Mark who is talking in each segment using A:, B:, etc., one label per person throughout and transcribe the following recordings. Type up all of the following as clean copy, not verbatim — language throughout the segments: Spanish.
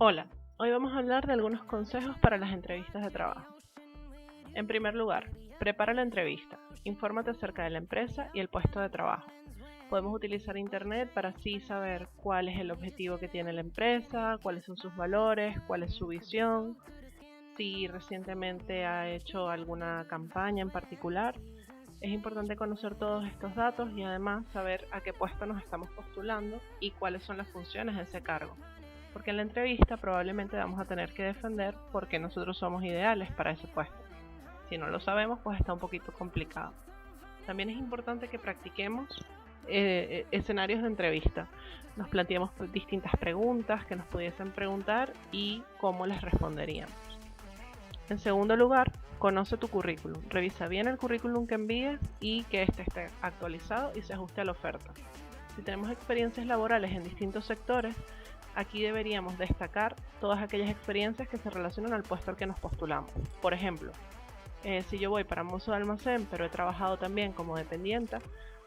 A: Hola, hoy vamos a hablar de algunos consejos para las entrevistas de trabajo. En primer lugar, prepara la entrevista. Infórmate acerca de la empresa y el puesto de trabajo. Podemos utilizar internet para así saber cuál es el objetivo que tiene la empresa, cuáles son sus valores, cuál es su visión, si recientemente ha hecho alguna campaña en particular. Es importante conocer todos estos datos y además saber a qué puesto nos estamos postulando y cuáles son las funciones de ese cargo. Porque en la entrevista probablemente vamos a tener que defender por qué nosotros somos ideales para ese puesto. Si no lo sabemos, pues está un poquito complicado. También es importante que practiquemos escenarios de entrevista. Nos planteemos distintas preguntas que nos pudiesen preguntar y cómo les responderíamos. En segundo lugar, conoce tu currículum. Revisa bien el currículum que envíes y que este esté actualizado y se ajuste a la oferta. Si tenemos experiencias laborales en distintos sectores, aquí deberíamos destacar todas aquellas experiencias que se relacionan al puesto al que nos postulamos. Por ejemplo, si yo voy para mozo de almacén, pero he trabajado también como dependienta,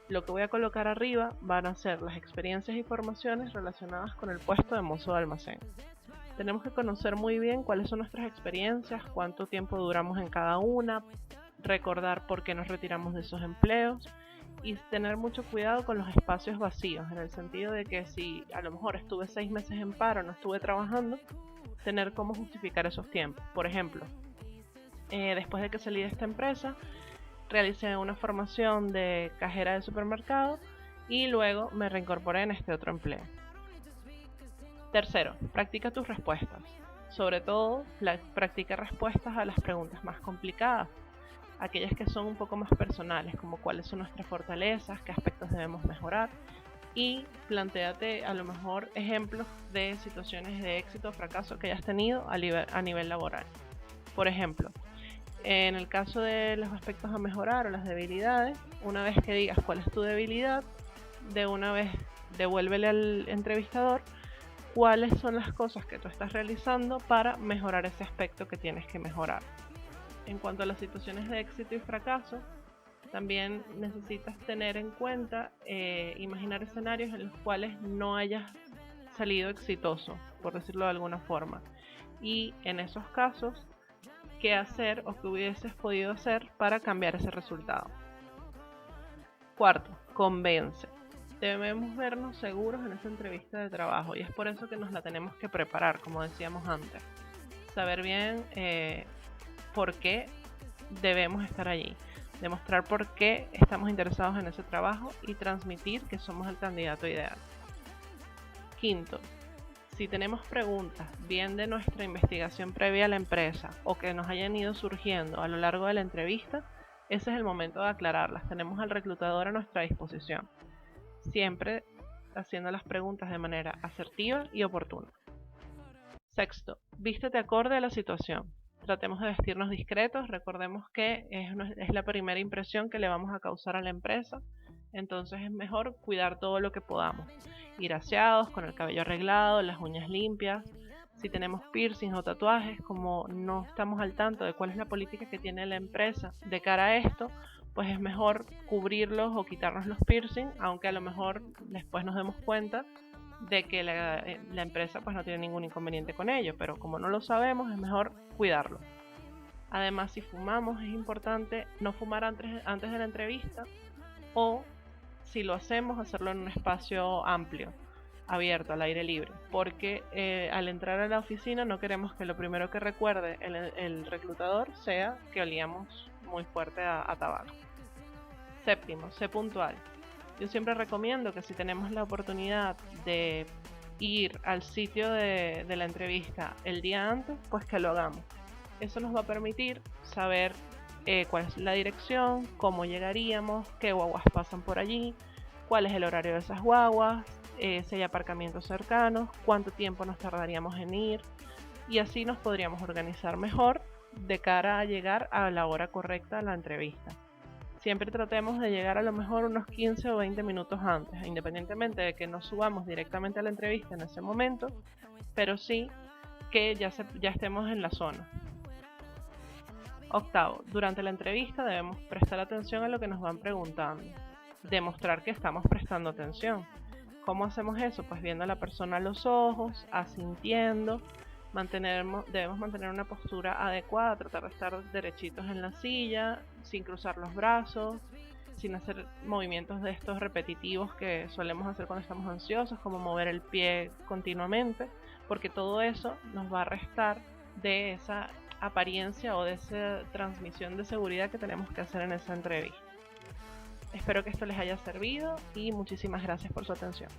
A: lo que voy a colocar arriba van a ser las experiencias y formaciones relacionadas con el puesto de mozo de almacén. Tenemos que conocer muy bien cuáles son nuestras experiencias, cuánto tiempo duramos en cada una, recordar por qué nos retiramos de esos empleos y tener mucho cuidado con los espacios vacíos, en el sentido de que si a lo mejor estuve 6 meses en paro, no estuve trabajando, tener cómo justificar esos tiempos. Por ejemplo, después de que salí de esta empresa, realicé una formación de cajera de supermercado y luego me reincorporé en este otro empleo. Tercero, practica tus respuestas. Sobre todo, practica respuestas a las preguntas más complicadas, aquellas que son un poco más personales, como cuáles son nuestras fortalezas, qué aspectos debemos mejorar, y plantéate a lo mejor ejemplos de situaciones de éxito o fracaso que hayas tenido a nivel laboral. Por ejemplo, en el caso de los aspectos a mejorar o las debilidades, una vez que digas cuál es tu debilidad, de una vez devuélvele al entrevistador cuáles son las cosas que tú estás realizando para mejorar ese aspecto que tienes que mejorar. En cuanto a las situaciones de éxito y fracaso, también necesitas tener en cuenta, imaginar escenarios en los cuales no hayas salido exitoso, por decirlo de alguna forma. Y en esos casos, qué hacer o qué hubieses podido hacer para cambiar ese resultado. Cuarto, convence. Debemos vernos seguros en esa entrevista de trabajo y es por eso que nos la tenemos que preparar, como decíamos antes. Saber bien por qué debemos estar allí, demostrar por qué estamos interesados en ese trabajo y transmitir que somos el candidato ideal. Quinto, si tenemos preguntas bien de nuestra investigación previa a la empresa o que nos hayan ido surgiendo a lo largo de la entrevista, ese es el momento de aclararlas. Tenemos al reclutador a nuestra disposición, siempre haciendo las preguntas de manera asertiva y oportuna. Sexto, vístete acorde a la situación. Tratemos de vestirnos discretos, recordemos que es la primera impresión que le vamos a causar a la empresa, entonces es mejor cuidar todo lo que podamos. Ir aseados, con el cabello arreglado, las uñas limpias. Si tenemos piercings o tatuajes, como no estamos al tanto de cuál es la política que tiene la empresa de cara a esto, pues es mejor cubrirlos o quitarnos los piercings, aunque a lo mejor después nos demos cuenta de que la empresa pues no tiene ningún inconveniente con ello, pero como no lo sabemos es mejor cuidarlo. Además, si fumamos es importante no fumar antes de la entrevista, o si lo hacemos, hacerlo en un espacio amplio, abierto, al aire libre, porque al entrar a la oficina no queremos que lo primero que recuerde el reclutador sea que olíamos muy fuerte a tabaco. Séptimo, sé puntual. Yo siempre recomiendo que si tenemos la oportunidad de ir al sitio de la entrevista el día antes, pues que lo hagamos. Eso nos va a permitir saber cuál es la dirección, cómo llegaríamos, qué guaguas pasan por allí, cuál es el horario de esas guaguas, si hay aparcamientos cercanos, cuánto tiempo nos tardaríamos en ir, y así nos podríamos organizar mejor de cara a llegar a la hora correcta a la entrevista. Siempre tratemos de llegar a lo mejor unos 15 o 20 minutos antes, independientemente de que no subamos directamente a la entrevista en ese momento, pero sí que ya estemos en la zona. Octavo, durante la entrevista debemos prestar atención a lo que nos van preguntando, demostrar que estamos prestando atención. ¿Cómo hacemos eso? Pues viendo a la persona a los ojos, asintiendo, debemos mantener una postura adecuada, tratar de estar derechitos en la silla, sin cruzar los brazos, sin hacer movimientos de estos repetitivos que solemos hacer cuando estamos ansiosos, como mover el pie continuamente, porque todo eso nos va a restar de esa apariencia o de esa transmisión de seguridad que tenemos que hacer en esa entrevista. Espero que esto les haya servido y muchísimas gracias por su atención.